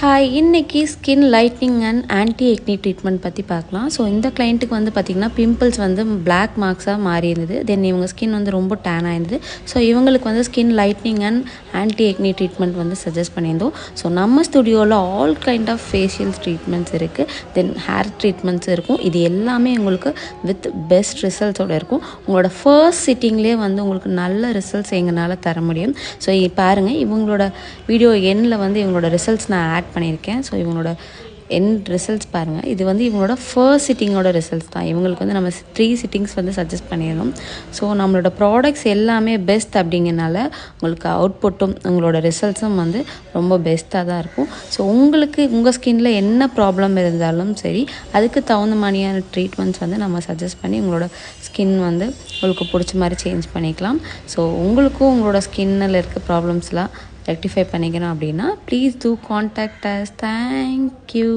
Hi, இன்னைக்கு skin lightening and anti acne treatment பற்றி பார்க்கலாம். ஸோ இந்த கிளைண்ட்டுக்கு வந்து பார்த்திங்கன்னா பிம்பிள்ஸ் வந்து பிளாக் மார்க்ஸாக மாறி இருந்தது. தென் இவங்க ஸ்கின் வந்து ரொம்ப டேன் ஆயிருந்தது. ஸோ இவங்களுக்கு வந்து skin lightening and anti acne treatment வந்து சஜஸ்ட் பண்ணியிருந்தோம். ஸோ நம்ம ஸ்டுடியோவில் all kind of facial treatments இருக்குது. தென் ஹேர் ட்ரீட்மெண்ட்ஸ் இருக்கும். இது எல்லாமே உங்களுக்கு வித் பெஸ்ட் ரிசல்ட்ஸோடு இருக்கும். உங்களோட ஃபர்ஸ்ட் சிட்டிங்லேயே வந்து உங்களுக்கு நல்ல ரிசல்ட்ஸ் எங்களால் தர முடியும். ஸோ பாருங்கள், இவங்களோட வீடியோ எண்ணில் வந்து இவங்களோட ரிசல்ட்ஸ் நான் ஆட் பண்ணியிருக்கேன். ஸோ இவங்களோட எண்ட் ரிசல்ட்ஸ் பாருங்கள். இது வந்து இவங்களோட ஃபர்ஸ்ட் சிட்டிங்கோட ரிசல்ட்ஸ் தான். இவங்களுக்கு வந்து நம்ம 3 சிட்டிங்ஸ் வந்து சஜஸ்ட் பண்ணியிருந்தோம். ஸோ நம்மளோட ப்ராடக்ட்ஸ் எல்லாமே பெஸ்ட் அப்படிங்கிறனால உங்களுக்கு அவுட்புட்டும் உங்களோட ரிசல்ட்ஸும் வந்து ரொம்ப பெஸ்ட்டாக தான் இருக்கும். ஸோ உங்களுக்கு உங்கள் ஸ்கின்னில் என்ன ப்ராப்ளம் இருந்தாலும் சரி, அதுக்கு தகுந்த மாதிரியான ட்ரீட்மெண்ட்ஸ் வந்து நம்ம சஜஸ்ட் பண்ணி உங்களோட ஸ்கின் வந்து உங்களுக்கு பிடிச்ச மாதிரி சேஞ்ச் பண்ணிக்கலாம். ஸோ உங்களுக்கும் உங்களோட ஸ்கின்னில் இருக்க ப்ராப்ளம்ஸ்லாம் ரெக்டிஃபை பண்ணிக்கணும் அப்படின்னா please do contact us. Thank you.